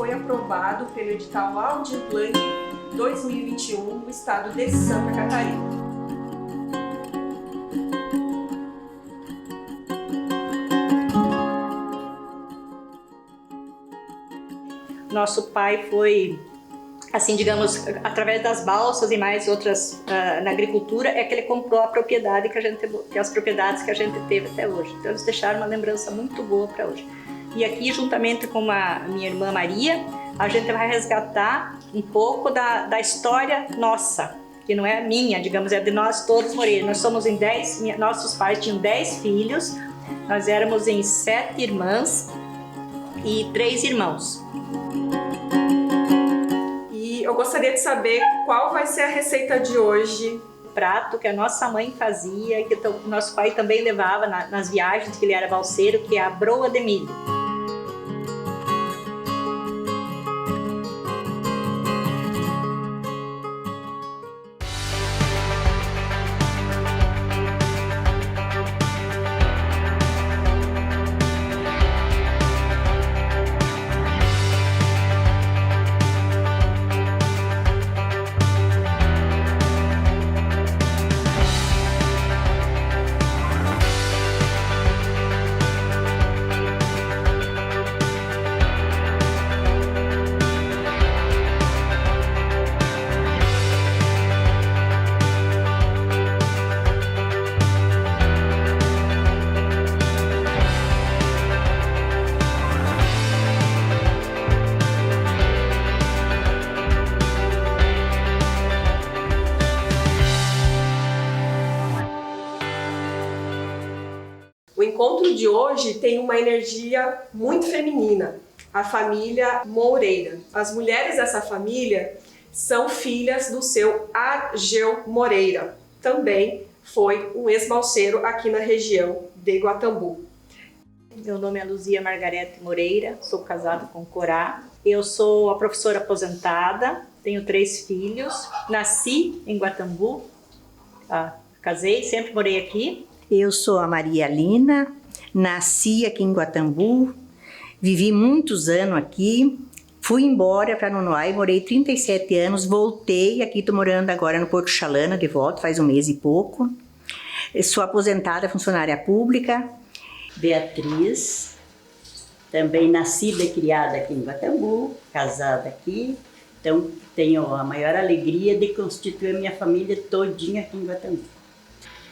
foi aprovado pelo edital Aldir Blanc 2021 no estado de Santa Catarina. Nosso pai foi, assim, digamos, através das balsas e mais outras na agricultura, é que ele comprou a propriedade que as propriedades que a gente teve até hoje. Então eles deixaram uma lembrança muito boa para hoje. E aqui, juntamente com a minha irmã Maria, a gente vai resgatar um pouco da história nossa, que não é minha, digamos, é de nós todos Moreira. Nós somos em 10, nossos pais tinham 10 filhos, nós éramos em 7 irmãs e 3 irmãos. Eu gostaria de saber qual vai ser a receita de hoje. Prato que a nossa mãe fazia e que o nosso pai também levava nas viagens, que ele era balseiro, que é a broa de milho. O encontro de hoje tem uma energia muito feminina, a família Moreira. As mulheres dessa família são filhas do seu Ageu Moreira, também foi um ex-balseiro aqui na região de Guatambu. Meu nome é Luzia Margarete Moreira, sou casada com Corá. Eu sou a professora aposentada, tenho 3 filhos, nasci em Guatambu, casei, sempre morei aqui. Eu sou a Maria Lina, nasci aqui em Guatambu, vivi muitos anos aqui, fui embora para Nonoai, morei 37 anos, voltei, aqui estou morando agora no Porto Chalana de volta, faz 1 mês e pouco. Eu sou aposentada funcionária pública. Beatriz, também nascida e criada aqui em Guatambu, casada aqui, então tenho a maior alegria de constituir a minha família todinha aqui em Guatambu.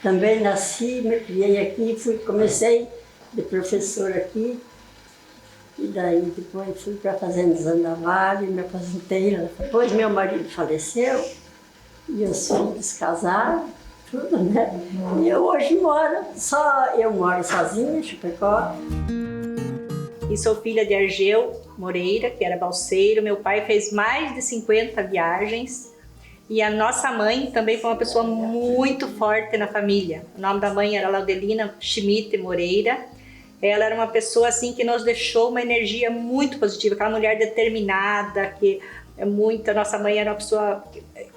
Também nasci, me criei aqui, comecei de professora aqui, e daí depois fui para a Fazenda Zandavalli, me aposentei. Depois meu marido faleceu, e os filhos casaram, tudo, né? E eu hoje eu moro sozinha em Chapecó. E sou filha de Ageu Moreira, que era balseiro. Meu pai fez mais de 50 viagens. E a nossa mãe também foi uma pessoa muito forte na família. O nome da mãe era Laudelina Schmidt Moreira. Ela era uma pessoa assim que nos deixou uma energia muito positiva, aquela mulher determinada, que é muito. A nossa mãe era uma pessoa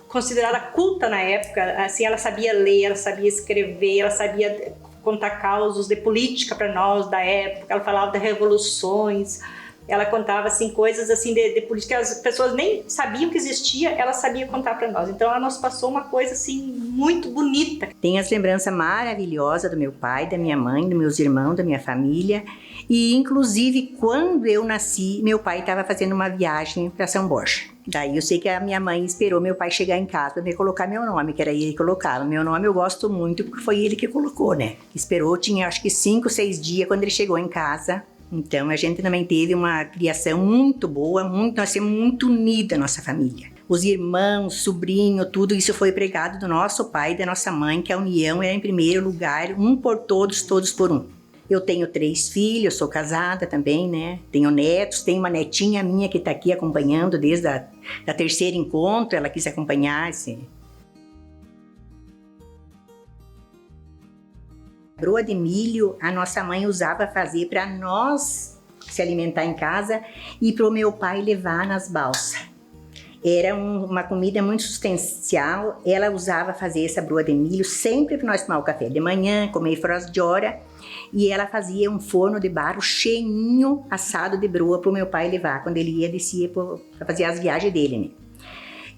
considerada culta na época, assim, ela sabia ler, ela sabia escrever, ela sabia contar causos de política para nós da época, ela falava de revoluções. Ela contava assim, coisas assim de política que as pessoas nem sabiam que existia, ela sabia contar para nós. Então ela nos passou uma coisa assim muito bonita. Tem as lembranças maravilhosas do meu pai, da minha mãe, dos meus irmãos, da minha família. E inclusive quando eu nasci, meu pai estava fazendo uma viagem para São Borja. Daí eu sei que a minha mãe esperou meu pai chegar em casa para me colocar meu nome, que era ele que colocava. Meu nome eu gosto muito porque foi ele que colocou, né? Esperou, tinha acho que 5, 6 dias quando ele chegou em casa. Então, a gente também teve uma criação muito boa, nós somos muito unida, nossa família. Os irmãos, sobrinho, tudo isso foi pregado do nosso pai e da nossa mãe, que a união é em primeiro lugar, um por todos, todos por um. Eu tenho 3 filhos, sou casada também, né? Tenho netos, tenho uma netinha minha que está aqui acompanhando desde a 3º encontro, ela quis acompanhar esse... Broa de milho, a nossa mãe usava fazer para nós se alimentar em casa e para o meu pai levar nas balsas. Era uma comida muito substancial, ela usava fazer essa broa de milho sempre para nós tomar o café de manhã, comer fora de hora. e ela fazia um forno de barro cheinho assado de broa para o meu pai levar quando ele ia descer para fazer as viagens dele, né?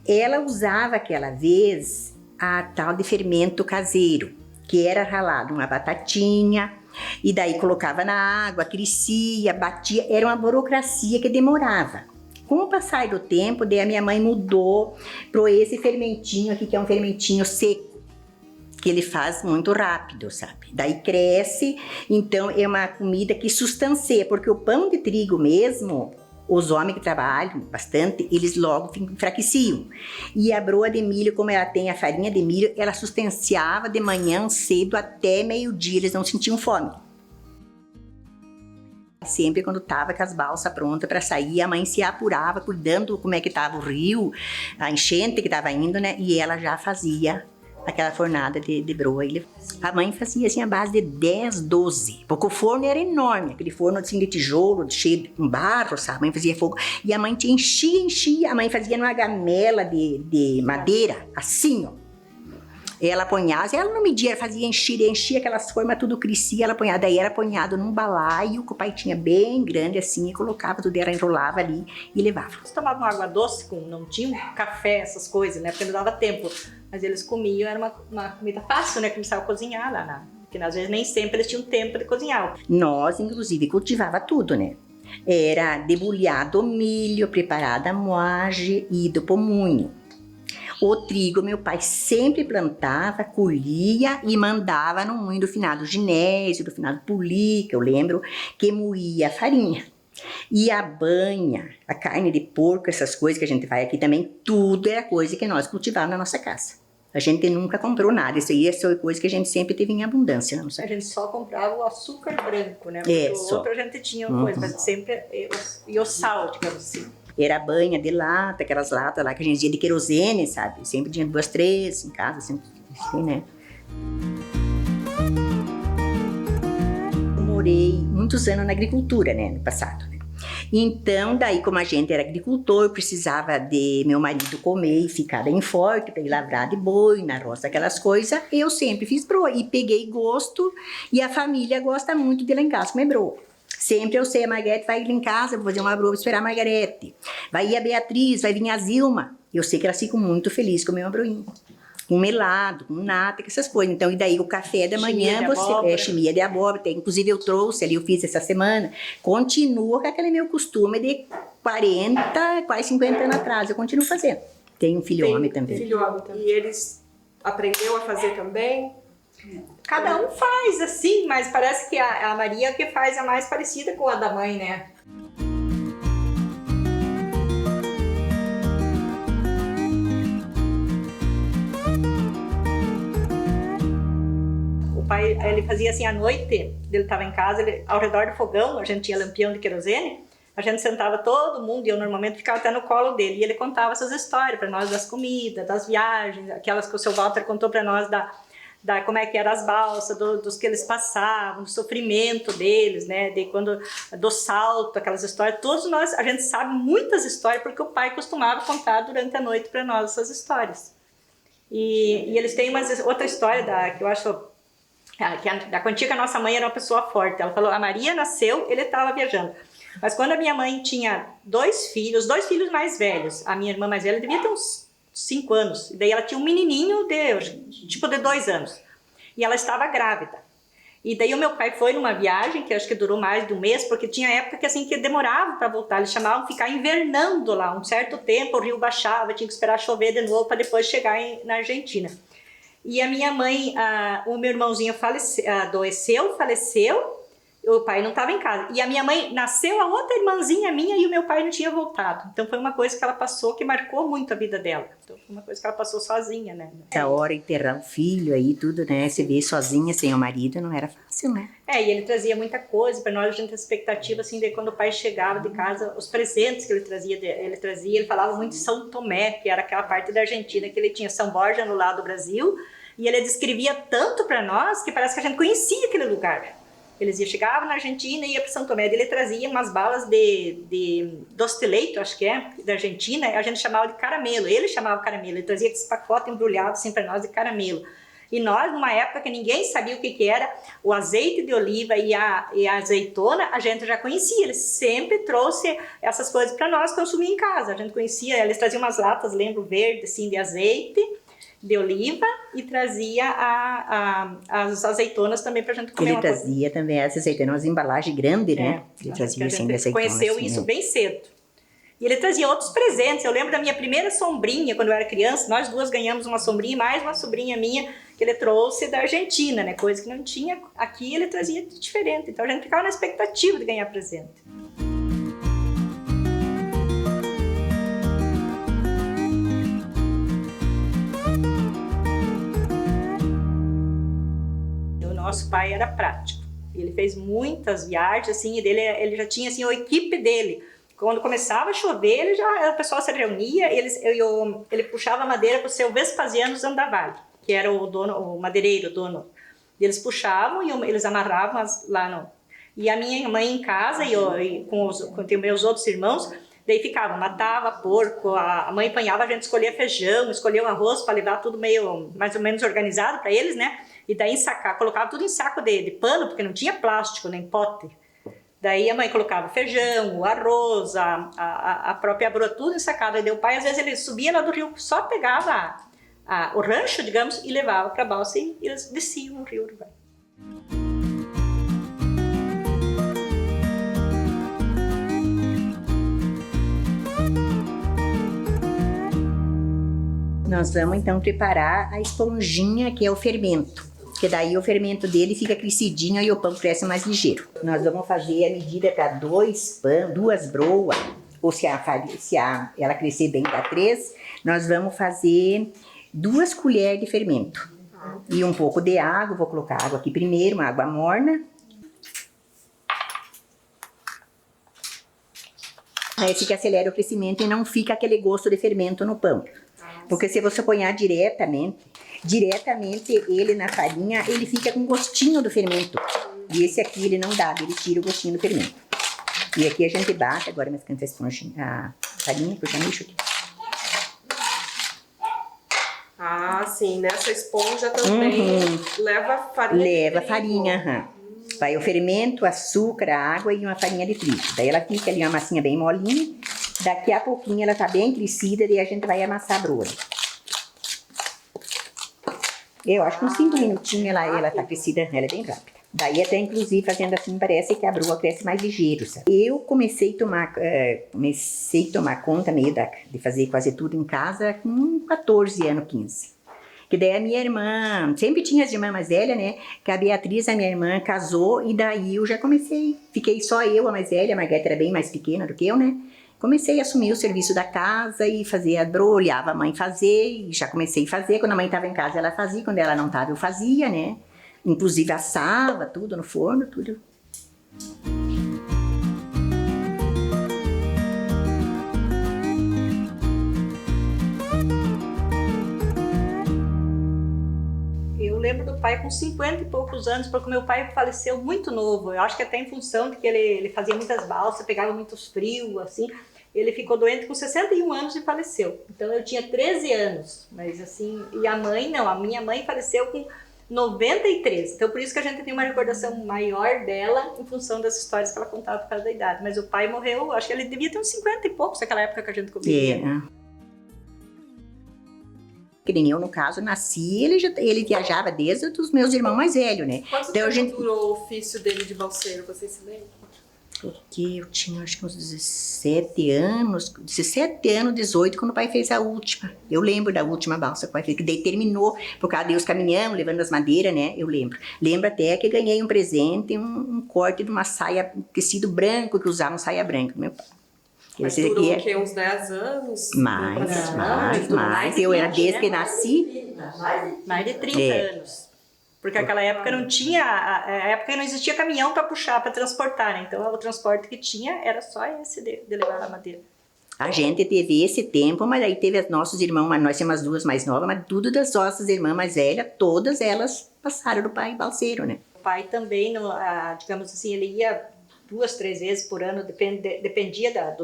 Ela usava aquela vez a tal de fermento caseiro, que era ralado uma batatinha, e daí colocava na água, crescia, batia, era uma burocracia que demorava. Com o passar do tempo, daí a minha mãe mudou para esse fermentinho aqui, que é um fermentinho seco, que ele faz muito rápido, sabe? Daí cresce, então é uma comida que sustancia, porque o pão de trigo mesmo, os homens que trabalham bastante, eles logo enfraqueciam. E a broa de milho, como ela tem a farinha de milho, ela sustanciava de manhã cedo até meio-dia, eles não sentiam fome. Sempre quando tava com as balsas prontas para sair, a mãe se apurava, cuidando como é que tava o rio, a enchente que tava indo, né? E ela já fazia aquela fornada de broa. A mãe fazia assim a base de 10, 12, porque o forno era enorme, aquele forno assim de tijolo, cheio de barro, sabe? A mãe fazia fogo, e a mãe enchia, a mãe fazia numa gamela de madeira, assim, ó. Ela apanhava, ela não media, ela fazia enchia aquelas formas, tudo crescia, ela apanhava, daí era apanhado num balaio, que o pai tinha bem grande assim, e colocava tudo, ela enrolava ali e levava. Eles tomavam água doce, não tinham café, essas coisas, né, porque não dava tempo, mas eles comiam, era uma comida fácil, né, que começava a cozinhar lá, porque às vezes nem sempre eles tinham tempo de cozinhar. Nós, inclusive, cultivava tudo, né? Era debulhado o milho, preparada a moagem e do pomunho. O trigo, meu pai sempre plantava, colhia e mandava no moinho do finado Ginésio, do finado Pulica, eu lembro, que moía a farinha. E a banha, a carne de porco, essas coisas que a gente vai aqui também, tudo era coisa que nós cultivávamos na nossa casa. A gente nunca comprou nada, isso aí é coisa que a gente sempre teve em abundância. Não sei. A gente só comprava o açúcar branco, né? Porque o outro a gente tinha coisa, mas sempre... E o sal, digamos assim. Era banha de lata, aquelas latas lá que a gente dizia de querosene, sabe? Sempre tinha 2, 3 em casa, sempre assim, né? Eu morei muitos anos na agricultura, né? No passado, né? Então, daí, como a gente era agricultor, precisava de meu marido comer e ficar bem forte para ir lavrar de boi, na roça, aquelas coisas. Eu sempre fiz broa e peguei gosto, e a família gosta muito de lá em casa comer broa. Sempre eu sei, a Margarete vai ir em casa, vou fazer uma broa, vou esperar a Margarete. Vai ir a Beatriz, vai vir a Zilma. Eu sei que elas ficam muito felizes com o meu broinho. Com melado, com nata, com essas coisas. Então, e daí o café da manhã, chimia de abóbora, inclusive eu trouxe ali, eu fiz essa semana. Continua com aquele meu costume de 40, quase 50 anos atrás, eu continuo fazendo. Tem um filho homem também. Filho homem também. E eles aprendeu a fazer também? Cada um faz assim, mas parece que a Maria que faz a mais parecida com a da mãe, né? O pai, ele fazia assim à noite, ele estava em casa, ao redor do fogão, a gente tinha lampião de querosene, a gente sentava todo mundo e eu normalmente ficava até no colo dele e ele contava essas histórias para nós das comidas, das viagens, aquelas que o seu Walter contou para nós da como é que eram as balsas, dos que eles passavam, do sofrimento deles, né, do salto, aquelas histórias. Todos nós, a gente sabe muitas histórias porque o pai costumava contar durante a noite para nós essas histórias. E eles têm outra história que eu acho que a quantia que a nossa mãe era uma pessoa forte. Ela falou, a Maria nasceu, ele estava viajando. Mas quando a minha mãe tinha 2 filhos mais velhos, a minha irmã mais velha devia ter uns 5 anos, e daí ela tinha um menininho de 2 anos, e ela estava grávida, e daí o meu pai foi numa viagem, que acho que durou mais de um mês, porque tinha época que assim, que demorava para voltar, eles chamavam de ficar invernando lá, um certo tempo, o rio baixava, tinha que esperar chover de novo para depois chegar na Argentina, e a minha mãe, o meu irmãozinho faleceu, o pai não estava em casa. E a minha mãe nasceu, a outra irmãzinha minha, e o meu pai não tinha voltado. Então foi uma coisa que ela passou, que marcou muito a vida dela. Então foi uma coisa que ela passou sozinha, né? Essa hora, enterrar o filho aí, tudo, né? Você vê sozinha, sem o marido, não era fácil, né? E ele trazia muita coisa para nós, a gente tinha expectativa, assim, de quando o pai chegava de casa, os presentes que ele trazia, ele falava muito de São Tomé, que era aquela parte da Argentina, que ele tinha São Borja no lado do Brasil, e ele descrevia tanto para nós, que parece que a gente conhecia aquele lugar. Eles chegavam na Argentina e ia para São Tomé. Ele trazia umas balas de doce de leite, acho que da Argentina. A gente chamava de caramelo. Ele chamava caramelo. Ele trazia esse pacote embrulhado assim para nós de caramelo. E nós, numa época que ninguém sabia o que era, o azeite de oliva e a azeitona, a gente já conhecia. Eles sempre trouxe essas coisas para nós consumir em casa. A gente conhecia, eles traziam umas latas, lembro, verde, assim, de azeite, de oliva, e trazia as azeitonas também pra gente comer. Ele trazia também as azeitonas, umas embalagens grandes, né? Ele trazia assim, de azeitonas. Conheceu assim, isso né? bem cedo. E ele trazia outros presentes. Eu lembro da minha primeira sombrinha, quando eu era criança, nós duas ganhamos uma sombrinha, mais uma sobrinha minha, que ele trouxe da Argentina, né? Coisa que não tinha aqui, ele trazia de diferente. Então a gente ficava na expectativa de ganhar presente. Nosso pai era prático. Ele fez muitas viagens, assim, e ele já tinha assim, a equipe dele. Quando começava a chover, o pessoal se reunia, ele puxava madeira para o seu Vespasiano Zandavalli, que era o madeireiro, o dono. Eles puxavam e eles amarravam lá no... E a minha mãe em casa, com os meus outros irmãos, daí ficava, matava porco, a mãe apanhava, a gente escolhia feijão, escolhia o arroz para levar tudo meio, mais ou menos organizado para eles, né? E daí colocava tudo em saco de pano, porque não tinha plástico, nem pote. Daí a mãe colocava feijão, o arroz, a própria broa, tudo ensacado. E daí o pai, às vezes, ele subia lá do rio, só pegava o rancho, digamos, e levava para a balsa e eles desciam no rio Uruguai. Nós vamos então preparar a esponjinha, que é o fermento. Porque daí o fermento dele fica crescidinho e o pão cresce mais ligeiro. Nós vamos fazer a medida para 2 pães, 2 broas, ou se ela crescer bem para 3, nós vamos fazer 2 colheres de fermento. E um pouco de água, vou colocar água aqui primeiro, uma água morna. Aí fica acelera o crescimento e não fica aquele gosto de fermento no pão. Porque se você ponhar diretamente ele na farinha, ele fica com gostinho do fermento. E esse aqui ele não dá, ele tira o gostinho do fermento. E aqui a gente bate, agora mais canta a farinha, puxa mexo aqui. Ah, sim, nessa esponja também leva farinha. Leva farinha, Vai o fermento, açúcar, a água e uma farinha de trigo. Daí ela fica ali uma massinha bem molinha. Daqui a pouquinho ela tá bem crescida e a gente vai amassar a broa. Eu acho que uns 5 minutinhos ela tá crescida, ela é bem rápida. Daí até inclusive fazendo assim parece que a broa cresce mais ligeiro, sabe? Eu comecei a tomar conta meio de fazer quase tudo em casa com 14 anos, 15. Que daí a minha irmã, sempre tinha as irmãs mais velhas, né? Que a Beatriz, a minha irmã, casou e daí eu já comecei. Fiquei só eu, a mais velha, a Margareta era bem mais pequena do que eu, né? Comecei a assumir o serviço da casa e fazia a broa, olhava a mãe fazer e já comecei a fazer. Quando a mãe estava em casa, ela fazia. Quando ela não estava, eu fazia, né? Inclusive assava tudo no forno, tudo. Eu lembro do pai com 50 e poucos anos, porque meu pai faleceu muito novo. Eu acho que até em função de que ele fazia muitas balsas, pegava muitos frios, assim. Ele ficou doente com 61 anos e faleceu. Então eu tinha 13 anos, mas assim... E a mãe não, a minha mãe faleceu com 93. Então por isso que a gente tem uma recordação maior dela em função das histórias que ela contava por causa da idade. Mas o pai morreu, acho que ele devia ter uns 50 e poucos naquela época que a gente convivia. Que nem eu, no caso, nasci, ele viajava desde os meus irmãos mais velhos, né? Quanto tempo durou o ofício dele de balseiro, você se lembra? Porque eu tinha, acho que uns 17 anos, 18, quando o pai fez a última. Eu lembro da última balsa que o pai fez, que daí terminou, por causa de Deus caminhando, levando as madeiras, né? Eu lembro. Lembro até que ganhei um presente, um corte de uma saia, tecido branco, que usavam saia branca do meu pai. Mas durou o quê? Uns 10 anos? Mais. Eu era desde que nasci. Mais de 30 anos. Porque naquela época não tinha, a época não existia caminhão para puxar, para transportar, né? Então o transporte que tinha era só esse de levar a madeira. A gente teve esse tempo, mas aí teve os nossos irmãos, mas nós temos as 2 mais novas, mas tudo das nossas irmãs mais velhas, todas elas passaram do pai balseiro, né? O pai também, digamos assim, ele ia 2, 3 vezes por ano, dependia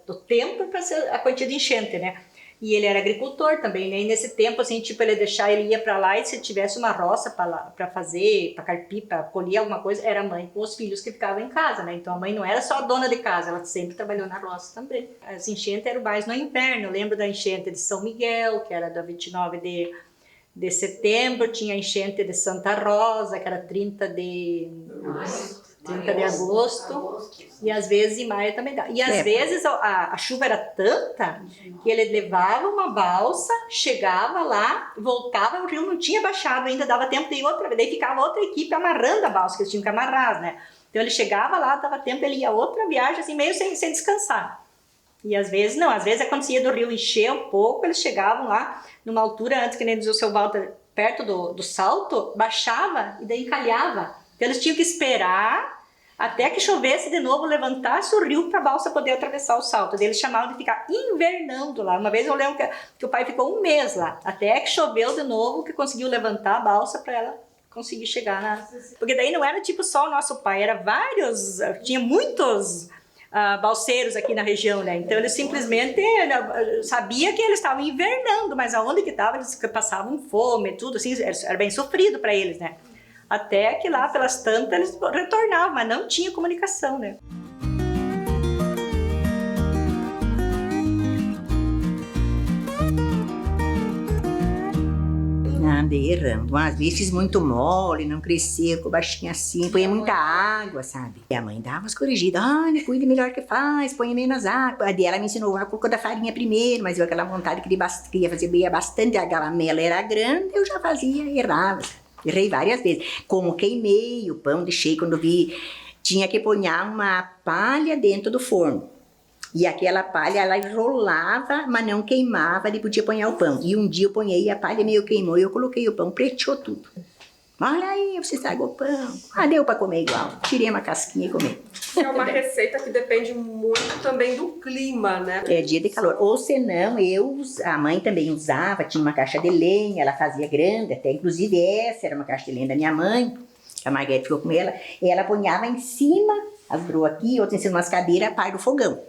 do tempo para ser a quantia de enchente, né? E ele era agricultor também, né? E nesse tempo, assim, tipo, ele ia pra lá e se tivesse uma roça pra fazer, pra carpir, pra colher alguma coisa, era a mãe com os filhos que ficavam em casa, né? Então a mãe não era só a dona de casa, ela sempre trabalhou na roça também. As enchentes eram mais no inverno. Eu lembro da enchente de São Miguel, que era da 29 de setembro, tinha a enchente de Santa Rosa, que era 30 de agosto, e às vezes em maio também dá. E às vezes a chuva era tanta que ele levava uma balsa, chegava lá, voltava, o rio não tinha baixado ainda, dava tempo de ir outra vez, daí ficava outra equipe amarrando a balsa, que eles tinham que amarrar, né? Então ele chegava lá, dava tempo, ele ia outra viagem, assim, meio sem descansar. E às vezes não, às vezes acontecia do rio encher um pouco, eles chegavam lá, numa altura, antes que nem diz o seu Walter, perto do salto, baixava e daí encalhava. Então eles tinham que esperar até que chovesse de novo, levantasse o rio para a balsa poder atravessar o salto. Daí eles chamavam de ficar invernando lá. Uma vez eu lembro que o pai ficou um mês lá, até que choveu de novo, que conseguiu levantar a balsa para ela conseguir chegar na... Porque daí não era tipo só o nosso pai, era vários, tinha muitos balseiros aqui na região, né? Então eles simplesmente sabia que eles estavam invernando, mas aonde que estavam, eles passavam fome, tudo assim, era bem sofrido para eles, né? Até que lá pelas tantas eles retornavam, mas não tinha comunicação, né? Andei errando. Às vezes fiz muito mole, não crescia, ficou baixinha assim, põe muita água, sabe? E a mãe dava umas corrigidas. Olha, cuide melhor que faz, põe menos água. Aí ela me ensinou a colocar da farinha primeiro, mas eu aquela vontade que queria fazer bastante, a galamela era grande, eu já fazia, errava. Errei várias vezes. Como queimei o pão, deixei quando vi, tinha que pôr uma palha dentro do forno. E aquela palha, ela enrolava, mas não queimava, ele podia pôr o pão. E um dia eu ponhei e a palha meio queimou e eu coloquei o pão, preteou tudo. Olha aí, você estragou o pão. Ah, deu para comer igual. Tirei uma casquinha e comi. É uma receita que depende muito também do clima, né? É dia de calor. Ou senão, a mãe também usava, tinha uma caixa de lenha, ela fazia grande, até inclusive essa era uma caixa de lenha da minha mãe, a Margarete ficou com ela, e ela ponhava em cima, as broas aqui, outra em cima umas cadeiras, a par do fogão.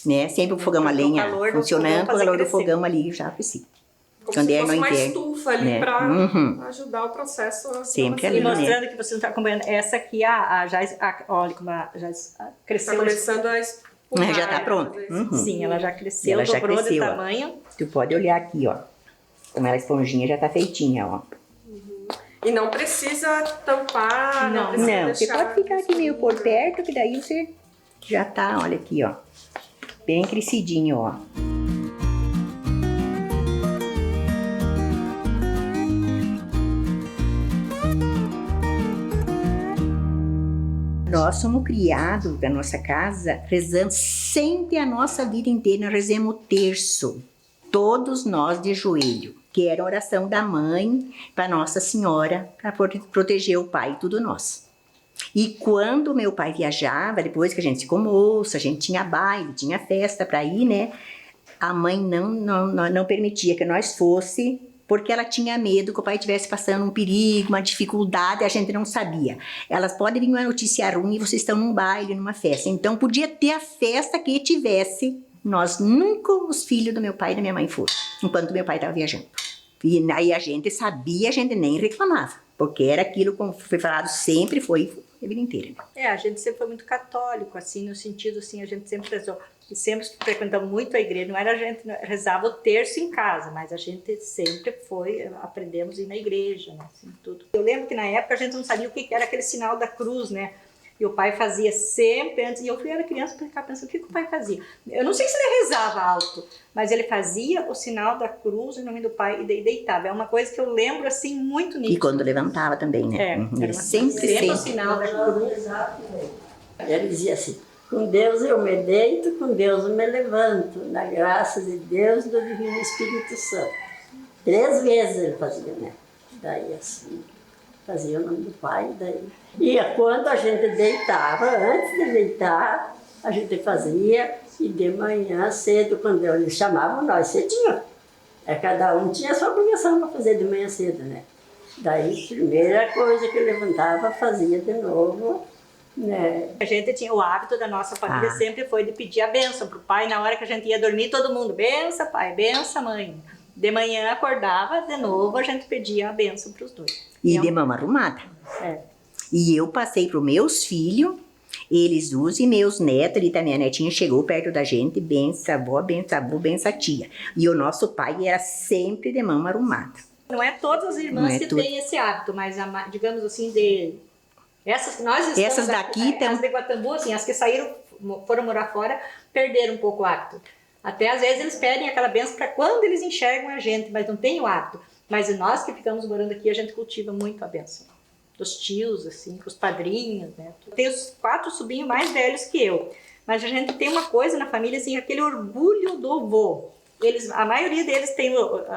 Né? Sempre o fogão a lenha funcionando, o calor do fogão ali já precisa. Como se fosse uma estufa ali, né? Para ajudar o processo a sempre ali, e mostrando, né? Que você não está acompanhando, essa aqui, olha como já cresceu. Está começando a espumar. Já está pronto. Sim, ela já cresceu, dobrou de tamanho. Tu pode olhar aqui, ó. Como ela esponjinha já está feitinha, ó. E não precisa tampar, não precisa deixar... Você pode ficar aqui meio por perto, que daí você já tá, olha aqui, ó. Bem crescidinho, ó. Nós somos criados da nossa casa, rezando sempre a nossa vida inteira, nós rezamos o terço. Todos nós de joelho, que era a oração da mãe para Nossa Senhora, para proteger o pai e tudo nós. E quando meu pai viajava, depois que a gente ficou moça, a gente tinha baile, tinha festa para ir, né? A mãe não permitia que nós fosse, porque ela tinha medo que o pai estivesse passando um perigo, uma dificuldade, a gente não sabia. Elas podem vir uma notícia ruim e vocês estão num baile, numa festa. Então podia ter a festa que tivesse, nós nunca, os filhos do meu pai e da minha mãe foram, enquanto meu pai estava viajando. E aí a gente sabia, a gente nem reclamava, porque era aquilo como foi falado, sempre foi a vida inteira. A gente sempre foi muito católico, assim, no sentido, assim, a gente sempre rezou, e sempre frequentamos muito a igreja, não era a gente rezava o terço em casa, mas a gente sempre aprendemos a ir na igreja, né, assim, tudo. Eu lembro que na época a gente não sabia o que era aquele sinal da cruz, né, e o pai fazia sempre antes, e eu era criança para ficar pensando, o que o pai fazia? Eu não sei se ele rezava alto, mas ele fazia o sinal da cruz em nome do pai e deitava. É uma coisa que eu lembro, assim, muito nítido. E quando levantava também, né? Ele sempre o sinal da cruz. Ele dizia assim, com Deus eu me deito, com Deus eu me levanto, na graça de Deus e do Divino Espírito Santo. 3 vezes ele fazia, né? Daí assim, fazia o nome do pai, daí... E quando a gente deitava, antes de deitar, a gente fazia, e de manhã cedo, quando eles chamavam nós cedinho. Cada um tinha a sua obrigação para fazer de manhã cedo, né? Daí, primeira coisa que eu levantava, fazia de novo A gente tinha o hábito da nossa família sempre foi de pedir a bênção pro pai na hora que a gente ia dormir, todo mundo, benção pai, benção mãe. De manhã acordava, de novo a gente pedia a bênção pros dois. E de mão arrumada. E eu passei pros meus filhos, eles usam, e meus netos, e também a netinha chegou perto da gente, benção avó, benção tia. E o nosso pai era sempre de mão arrumada. Não é todas as irmãs que têm esse hábito, mas digamos assim, essas que nós estamos essas daqui as de Guatambu, assim, as que saíram, foram morar fora, perderam um pouco o hábito. Até às vezes eles pedem aquela benção para quando eles enxergam a gente, mas não tem o hábito. Mas nós que ficamos morando aqui, a gente cultiva muito a benção. Dos tios, assim, os padrinhos, né? Tem os 4 sobrinhos mais velhos que eu. Mas a gente tem uma coisa na família, assim, aquele orgulho do vô. A maioria deles tem,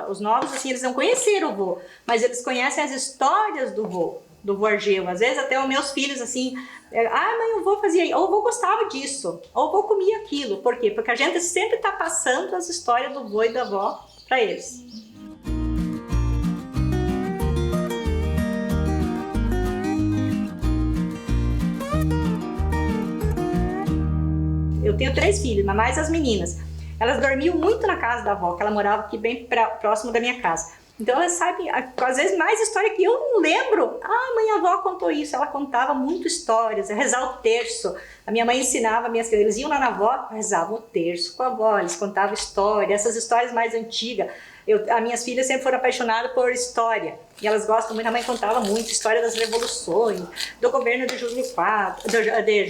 os novos, assim, eles não conheceram o vô, mas eles conhecem as histórias do vô Argeu. Às vezes até os meus filhos, assim, mãe, o vô fazia, ou o vô gostava disso, ou o vô comia aquilo. Por quê? Porque a gente sempre está passando as histórias do vô e da avó para eles. Eu tenho 3 filhos, mas mais as meninas. Elas dormiam muito na casa da avó, que ela morava aqui bem próximo da minha casa. Então elas sabem, às vezes, mais história que eu não lembro. Mãe, a avó contou isso. Ela contava muito histórias, rezar o terço. A minha mãe ensinava minhas filhas, eles iam lá na avó, rezavam o terço com a avó, eles contavam história, essas histórias mais antigas. As minhas filhas sempre foram apaixonadas por história. E elas gostam muito, a mãe contava muito história das revoluções, do governo de Júlio IV, de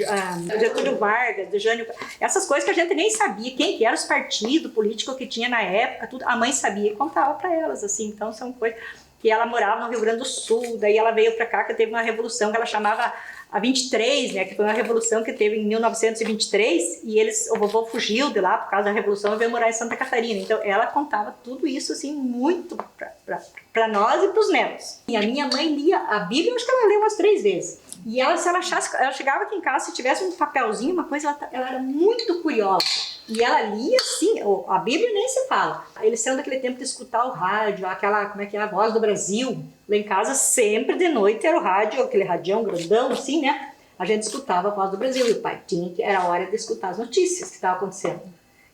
Getúlio Vargas, de Jânio... Essas coisas que a gente nem sabia, quem que eram os partidos políticos que tinha na época, tudo, a mãe sabia e contava para elas, assim. Então são coisas que ela morava no Rio Grande do Sul, daí ela veio para cá, que teve uma revolução que ela chamava a 23, né, que foi uma revolução que teve em 1923, e o vovô fugiu de lá por causa da revolução e veio morar em Santa Catarina. Então ela contava tudo isso assim muito para nós e para os netos. E a minha mãe lia a Bíblia, eu acho que ela leu umas 3 vezes. E ela, se ela achasse, ela chegava aqui em casa, se tivesse um papelzinho, uma coisa, ela era muito curiosa. E ela lia assim, a Bíblia nem se fala. Eles são daquele tempo de escutar o rádio, aquela, como é que é, a Voz do Brasil. Lá em casa, sempre de noite era o rádio, aquele radião grandão assim, né? A gente escutava a Voz do Brasil e o pai era a hora de escutar as notícias que estavam acontecendo.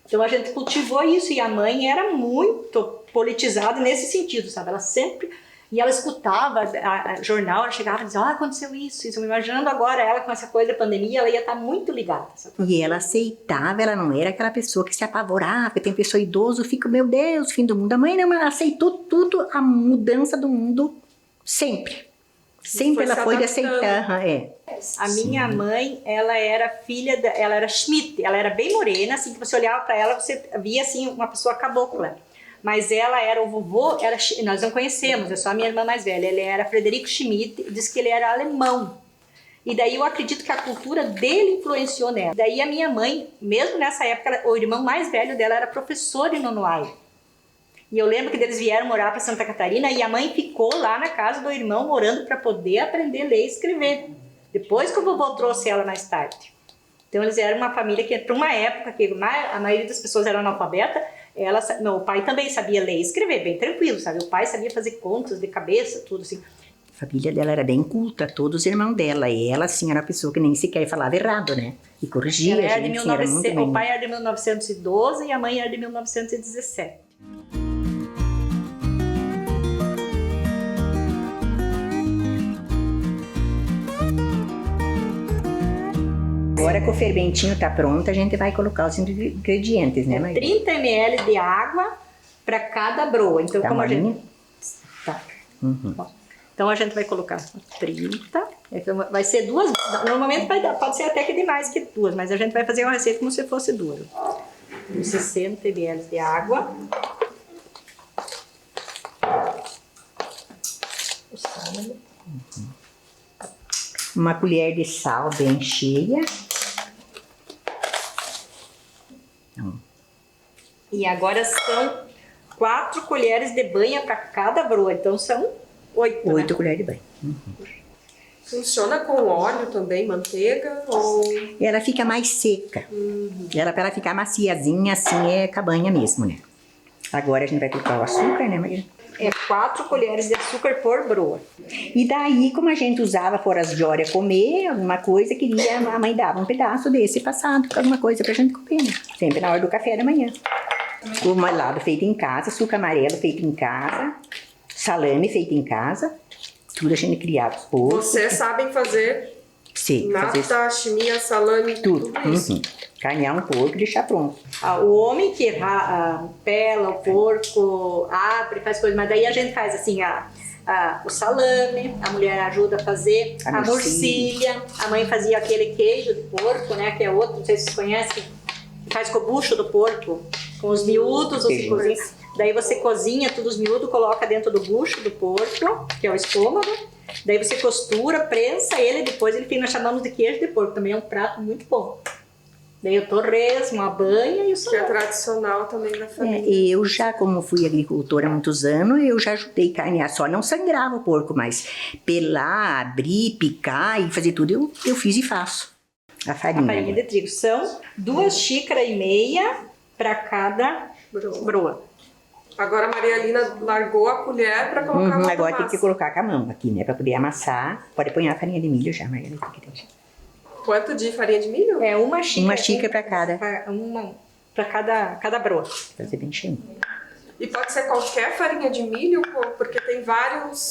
Então a gente cultivou isso e a mãe era muito politizada nesse sentido, sabe? Ela sempre... E ela escutava a jornal, ela chegava e dizia, aconteceu isso. Me imaginando agora ela com essa coisa da pandemia, ela ia estar muito ligada. Sabe? E ela aceitava, ela não era aquela pessoa que se apavorava, porque tem pessoa idosa, fica, meu Deus, fim do mundo. A mãe não, ela aceitou tudo, a mudança do mundo, sempre. Sempre ela foi de aceitar. A minha mãe, ela era filha, ela era Schmidt, ela era bem morena, assim, que você olhava para ela, você via assim, uma pessoa cabocla. Mas ela era, o vovô, nós não conhecemos, é só a minha irmã mais velha, ele era Frederico Schmidt, diz que ele era alemão. E daí eu acredito que a cultura dele influenciou nela. Daí a minha mãe, mesmo nessa época, o irmão mais velho dela era professor em Nonoai. E eu lembro que eles vieram morar para Santa Catarina e a mãe ficou lá na casa do irmão morando para poder aprender a ler e escrever. Depois que o vovô trouxe ela mais tarde. Então eles eram uma família que, para uma época que a maioria das pessoas era analfabeta, meu pai também sabia ler e escrever, bem tranquilo, sabe? O pai sabia fazer contas de cabeça, tudo assim. A família dela era bem culta, todos os irmãos dela. E ela, assim, era uma pessoa que nem sequer falava errado, né? E corrigia, a gente, o pai era de 1912 e a mãe era de 1917. Agora que o fermentinho tá pronto, a gente vai colocar os ingredientes, né, Maria? 30 ml de água para cada broa. Então, como a gente... Tá. Então, a gente vai colocar 30. Então, vai ser 2. Normalmente pode ser até que de mais que 2, mas a gente vai fazer uma receita como se fosse 2. 60 ml de água. O sal. Uma colher de sal bem cheia. E agora são 4 colheres de banha para cada broa, então são 8. 8 colheres de banha. Funciona com óleo também, manteiga? Ou... Ela fica mais seca. Para ela ficar maciazinha, assim, é com a banha mesmo, né? Agora a gente vai colocar o açúcar, né, Maria? é 4 colheres de açúcar por broa. E daí, como a gente usava por as de hora comer, alguma coisa, a mãe dava um pedaço desse passado com alguma coisa pra gente comer, né? Sempre na hora do café da manhã. O melado feito em casa, suco amarelo feito em casa, salame feito em casa, tudo a gente criava os porcos. Vocês sabem fazer Sim, nata, chimia, salame, tudo isso. Carnear um porco e deixar pronto. O homem que pela o porco, abre, faz coisa, mas daí a gente faz assim, o salame, a mulher ajuda a fazer, a morcilha, a mãe fazia aquele queijo de porco, né, que é outro, não sei se vocês conhecem, que faz com o bucho do porco, com os miúdos, você cozinha. Daí você cozinha todos os miúdos, coloca dentro do bucho do porco, que é o estômago. Daí você costura, prensa ele, depois ele fica, nós chamamos de queijo de porco, também é um prato muito bom. Daí o torresmo, a banha e o salame. Que é tradicional também da família. Eu já, como fui agricultora há muitos anos, eu já ajudei a carnear, só não sangrava o porco, mas pelar, abrir, picar e fazer tudo, eu fiz e faço. A farinha de trigo. São 2,5 xícaras para cada broa. Agora a Maria Lina largou a colher para colocar a agora massa. tem que colocar com a mão aqui, né? Para poder amassar. Pode pôr a farinha de milho já, Maria Lina. Quanto de farinha de milho? É 1 xícara. 1 xícara para cada. Uma para cada broa. Fazer bem cheinho. E pode ser qualquer farinha de milho, porque tem vários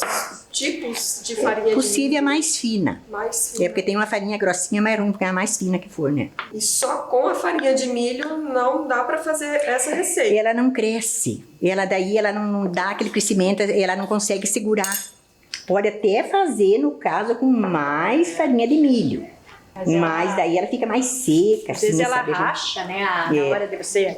tipos de farinha de milho. Possível a mais fina. Mais fina. É porque tem uma farinha grossinha, mas é a mais fina que for, né? E só com a farinha de milho não dá para fazer essa receita. Ela não cresce. Ela não dá aquele crescimento, ela não consegue segurar. Pode até fazer, no caso, com mais farinha de milho. Mas daí ela fica mais seca. Às vezes assim, ela sabe? racha, né? Na hora de você...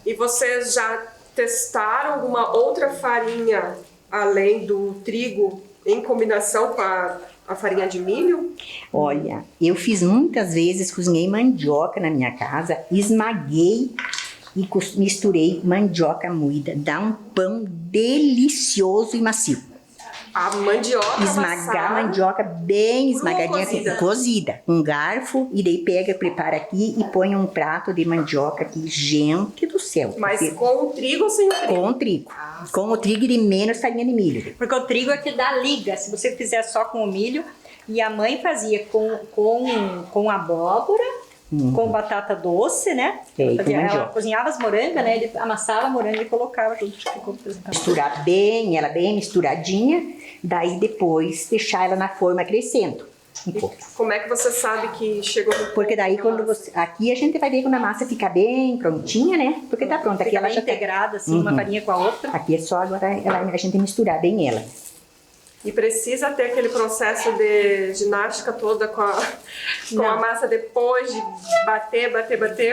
E vocês já testaram alguma outra farinha além do trigo em combinação com a farinha de milho? Olha, eu fiz muitas vezes, cozinhei mandioca na minha casa, esmaguei e misturei mandioca moída. Dá um pão delicioso e macio. A mandioca Esmagar a mandioca bem esmagadinha, cozida. Um garfo e daí prepara aqui e põe um prato de mandioca aqui. Gente do céu. Mas com o trigo ou sem o trigo? Com o trigo. Com o trigo e de menos farinha de milho. Porque o trigo é que dá liga. Se você fizer só com o milho, e a mãe fazia com abóbora, com batata doce, né? Ela cozinhava as morangas, né? Ele amassava a moranga e colocava junto. Misturar bem, ela bem misturadinha. Daí depois deixar ela na forma crescendo. Um pouco. Como é que você sabe que chegou no Porque daí quando você... Aqui a gente vai ver quando a massa fica bem prontinha, né? Porque tá pronta. Aqui fica ela bem já integrada, assim, uma farinha com a outra. Aqui é só agora a gente misturar bem ela. E precisa ter aquele processo de ginástica toda com a massa depois de bater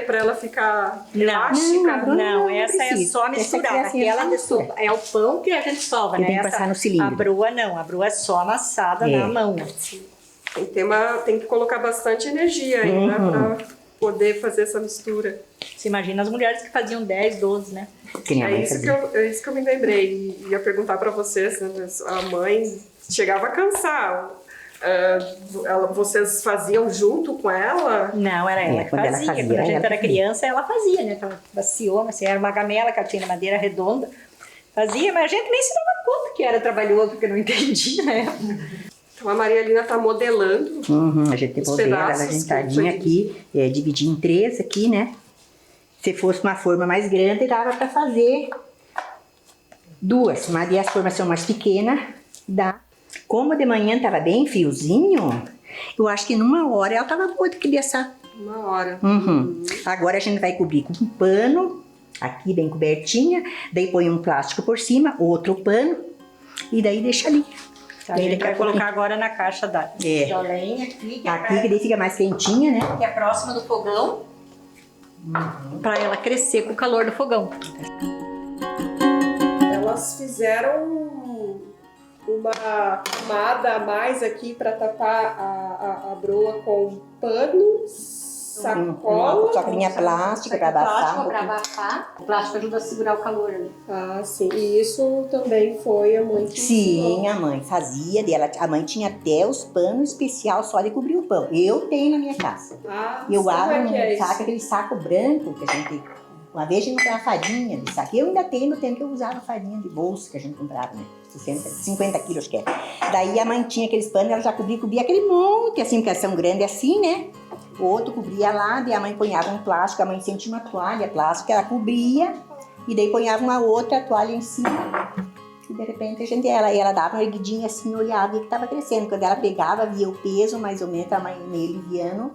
para ela ficar elástica? Não, essa é só misturar. Aquela é o pão que a gente sova, né? Tem que passar no cilindro. A broa não, a broa é só amassada na mão. Tem que colocar bastante energia aí, né? Pra poder fazer essa mistura. Você imagina as mulheres que faziam 10, 12, né? É isso que eu me lembrei. Ia perguntar para vocês, né? A mãe chegava a cansar. Vocês faziam junto com ela? Não, era ela que fazia. Quando a gente era criança, ela fazia, né? Ela vaciou, mas era uma gamela que ela tinha na madeira redonda. Fazia, mas a gente nem se dava conta que era trabalhoso, porque não entendia, né? Então a Maria Lina está modelando. A gente modela ela ajeitadinha aqui, dividir em 3 aqui, né? Se fosse uma forma mais grande, dava para fazer 2. Mas as formas são mais pequenas, dá. Como de manhã estava bem friozinho, eu acho que numa hora ela estava boa de criança. Uma hora. Agora a gente vai cobrir com um pano, aqui bem cobertinha, daí põe um plástico por cima, outro pano, e daí deixa ali. A gente vai colocar agora na caixa da lenha aqui. Aqui que daí fica mais quentinha, né? Que é próxima do fogão. Para ela crescer com o calor do fogão. Elas fizeram uma camada a mais aqui para tapar a broa com pano, sacola. Sacolinha plástica para abafar. O plástico ajuda a segurar o calor ali. Ah, sim. E isso também foi a mãe que Sim, a mãe fazia dela. A mãe tinha até os panos especial só de cobrir o pão. Eu tenho na minha casa. Eu abro saco, aquele saco branco que a gente Uma vez a gente comprava farinha de saco. Eu ainda tenho no tempo que eu usava farinha de bolsa que a gente comprava, né? 50 quilos que é. Daí a mãe tinha aqueles panos, ela já cobria aquele monte, assim, porque elas são grandes assim, né? O outro cobria lá, daí a mãe ponhava um plástico, a mãe sentia uma toalha plástica, ela cobria, e daí ponhava uma outra toalha em cima. E de repente ela dava uma erguidinha assim, olhava e que estava crescendo. Quando ela pegava, via o peso, mais ou menos, tamanho nele, viando.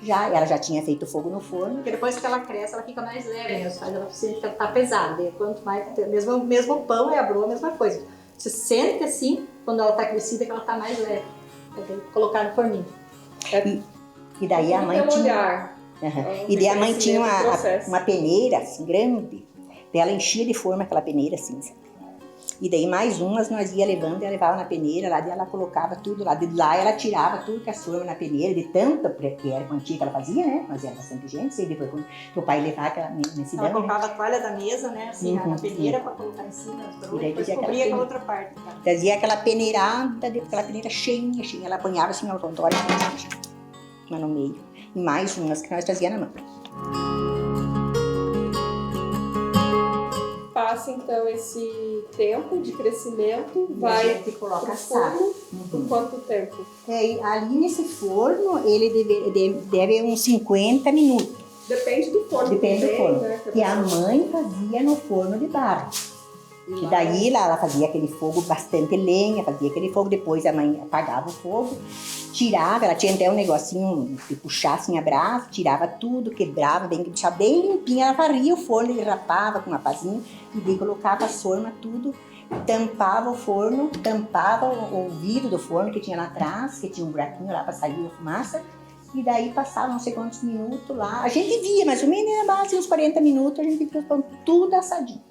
Ela já tinha feito fogo no forno. Porque depois que ela cresce, ela fica mais leve, né? Os pais, ela sente que ela tá pesada. E quanto mais, mesmo o pão e a broa, a mesma coisa. Você sente assim, quando ela tá crescida, que ela tá mais leve. Tem que colocar no forninho. E daí a mãe tinha... olhar. E daí a mãe tinha uma peneira assim, grande. Daí ela enchia de forma aquela peneira assim, sabe? E daí mais umas nós ia levando, ela levava na peneira, lá daí ela colocava tudo lá. De lá ela tirava tudo que as formas na peneira, de tanta que era quantia que ela fazia, né? Mas era bastante gente, e depois quando o pai levava aquela nesse ela colocava a toalha da mesa, né? Assim, na peneira para colocar em cima das broas, e depois cobria com a outra parte. Tá? Fazia aquela peneirada, aquela peneira cheinha. Ela apanhava assim ao redor, uma no meio. E mais umas que nós trazia na mão. Passa então esse tempo de crescimento, vai e coloca pro assado. forno por quanto tempo? Ali nesse forno, ele deve uns 50 minutos. Depende do forno. Depende do forno. Né, E a mãe fazia no forno de barro. E daí ela fazia aquele fogo, bastante lenha, fazia aquele fogo, depois a mãe apagava o fogo, tirava, ela tinha até um negocinho de puxar assim a brasa, tirava tudo, quebrava, deixava bem limpinha, ela varria o forno, ele rapava com uma pazinha, e daí colocava as formas tudo, tampava o forno, tampava o vidro do forno que tinha lá atrás, que tinha um buraquinho lá para sair a fumaça, e daí passava não sei quantos minutos lá, a gente via, mais ou menos, na base uns 40 minutos, a gente via tudo assadinho.